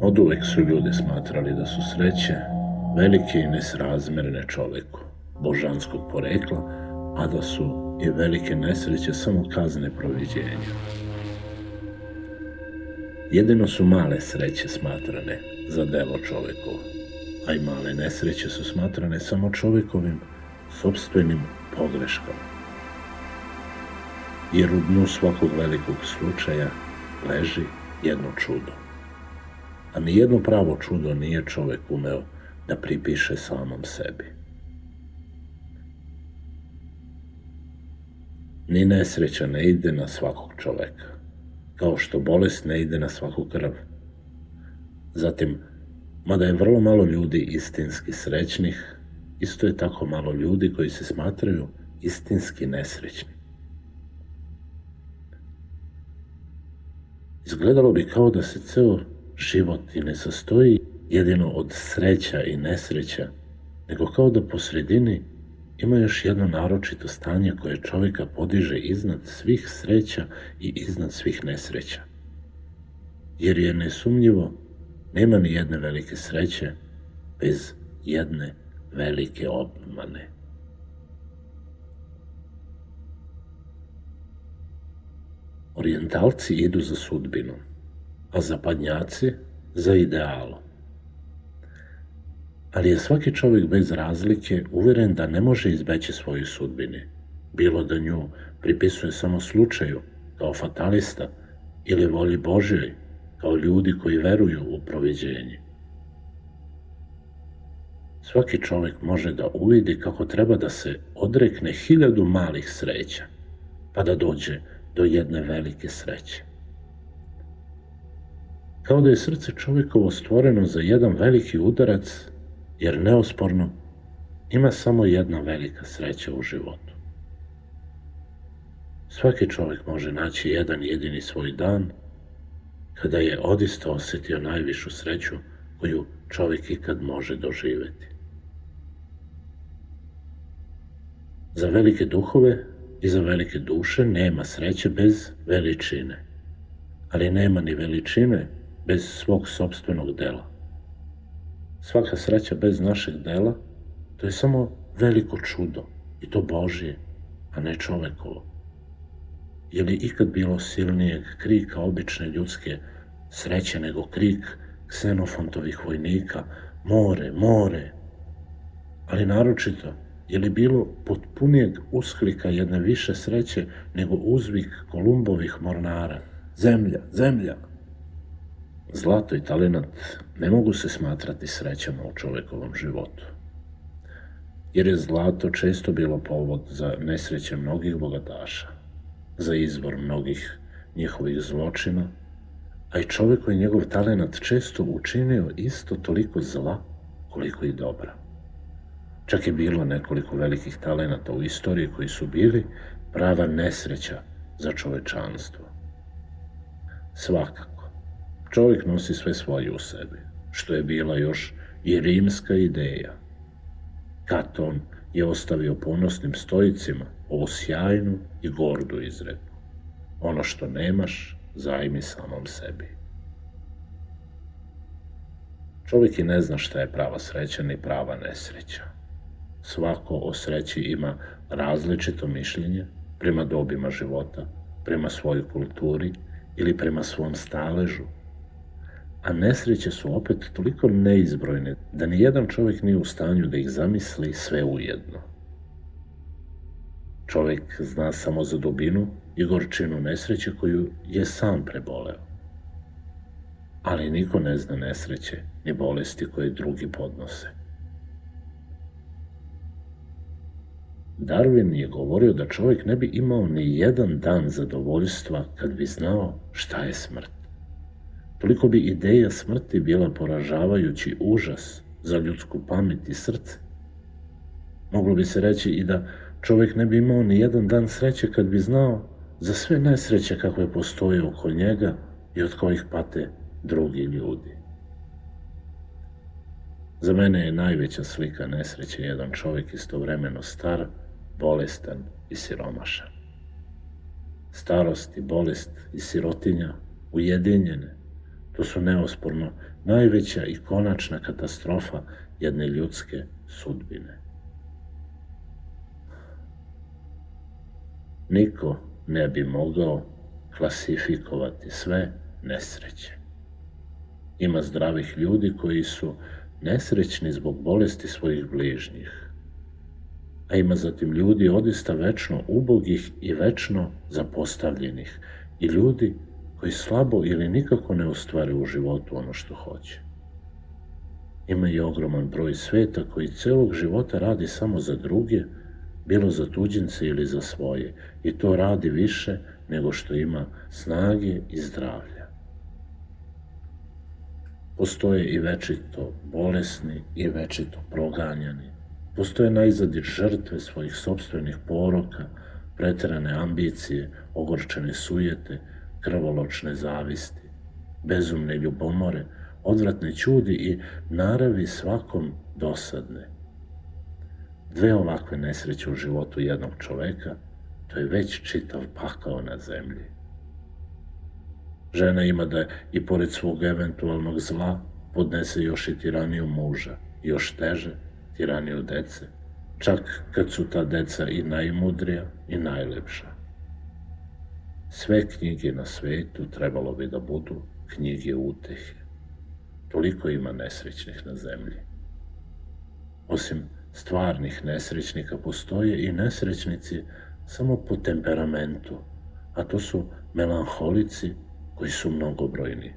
Oduvek su ljudi smatrali da su sreće velike i nesrazmerne čoveku, božanskog porekla, a da su i velike nesreće samo kazne proviđenja. Jedino su male sreće smatrane za delo čovekovo, a i male nesreće su smatrane samo čovekovim sopstvenim pogreškama. Jer u dnu svakog velikog slučaja leži jedno čudo. A nijedno pravo čudo nije čovek umeo da pripiše samom sebi. Ni nesreća ne ide na svakog čoveka, kao što bolest ne ide na svaku krv. Zatim, mada je vrlo malo ljudi istinski srećnih, isto je tako malo ljudi koji se smatraju istinski nesrećni. Izgledalo bi kao da se ceo život i ne sastoji jedino od sreća i nesreća, nego kao da po sredini ima još jedno naročito stanje koje čovjeka podiže iznad svih sreća i iznad svih nesreća. Jer je nesumnjivo, nema ni jedne velike sreće bez jedne velike obmane. Orijentalci idu za sudbinom, a zapadnjaci za idealom. Ali je svaki čovjek bez razlike uveren da ne može izbeći svoju sudbini, bilo da nju pripisuje samo slučaju, kao fatalista, ili volji Božjoj, kao ljudi koji veruju u proviđenje. Svaki čovjek može da uvidi kako treba da se odrekne 1000 malih sreća, pa da dođe do jedne velike sreće. Kao da je srce čovjekovo stvoreno za jedan veliki udarac, jer neosporno ima samo jedna velika sreća u životu. Svaki čovjek može naći jedan jedini svoj dan kada je odista osjetio najvišu sreću koju čovjek ikad može doživjeti. Za velike duhove i za velike duše nema sreće bez veličine, ali nema ni veličine bez svog sopstvenog dela. Svaka sreća bez našeg dela, to je samo veliko čudo, i to Božje, a ne čovekovo. Je li ikad bilo silnijeg krika obične ljudske sreće nego krik Ksenofontovih vojnika, more, more? Ali naročito, je li bilo potpunijeg usklika jedne više sreće nego uzvik Kolumbovih mornara, zemlja, zemlja? Zlato i talenat ne mogu se smatrati srećama u čovekovom životu, jer je zlato često bilo povod za nesreće mnogih bogataša, za izvor mnogih njihovih zločina, a i čovek koji njegov talenat često učinio isto toliko zla koliko i dobra. Čak je bilo nekoliko velikih talenata u istoriji koji su bili prava nesreća za čovečanstvo. Svakako, čovjek nosi sve svoje u sebi, što je bila još i rimska ideja. Katon je ostavio ponosnim stoicima ovu sjajnu i gordu izreku: ono što nemaš, zajmi samom sebi. Čovjek i ne zna šta je prava sreća ni prava nesreća. Svako o sreći ima različito mišljenje prema dobima života, prema svojoj kulturi ili prema svom staležu. A nesreće su opet toliko neizbrojne da ni jedan čovjek nije u stanju da ih zamisli sve ujedno. Čovjek zna samo za dubinu i gorčinu nesreće koju je sam preboleo. Ali niko ne zna nesreće ni bolesti koje drugi podnose. Darwin je govorio da čovjek ne bi imao ni jedan dan zadovoljstva kad bi znao šta je smrt. Toliko bi ideja smrti bila poražavajući užas za ljudsku pamet i srce. Moglo bi se reći i da čovjek ne bi imao ni jedan dan sreće kad bi znao za sve nesreće kakve postoje oko njega i od kojih pate drugi ljudi. Za mene je najveća slika nesreće jedan čovjek istovremeno star, bolestan i siromašan. Starost i bolest i sirotinja ujedinjene, To su neosporno najveća i konačna katastrofa jedne ljudske sudbine. Niko ne bi mogao klasifikovati sve nesreće. Ima zdravih ljudi koji su nesrećni zbog bolesti svojih bližnjih, a ima zatim ljudi odista večno ubogih i večno zapostavljenih i ljudi koji slabo ili nikako ne ostvare u životu ono što hoće. Ima i ogroman broj sveta koji celog života radi samo za druge, bilo za tuđince ili za svoje, i to radi više nego što ima snage i zdravlja. Postoje i večito bolesni i večito proganjani. Postoje najzad i žrtve svojih sopstvenih poroka, preterane ambicije, ogorčene sujete, krvoločne zavisti, bezumne ljubomore, odvratne ćudi i naravi svakom dosadne. Dve ovakve nesreće u životu jednog čoveka, to je već čitav pakao na zemlji. Žena ima da i pored svog eventualnog zla podnese još i tiraniju muža, još teže tiraniju dece, čak kad su ta deca i najmudrija i najlepša. Sve knjige na svetu trebalo bi da budu knjige utehe. Toliko ima nesrećnih na zemlji. Osim stvarnih nesrećnika postoje i nesrećnici samo po temperamentu, a to su melanholici koji su mnogobrojni.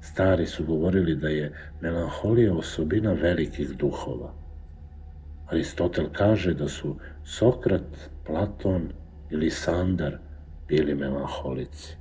Stari su govorili da je melanholija osobina velikih duhova. Aristotel kaže da su Sokrat, Platon ili Sandar bili melanholici.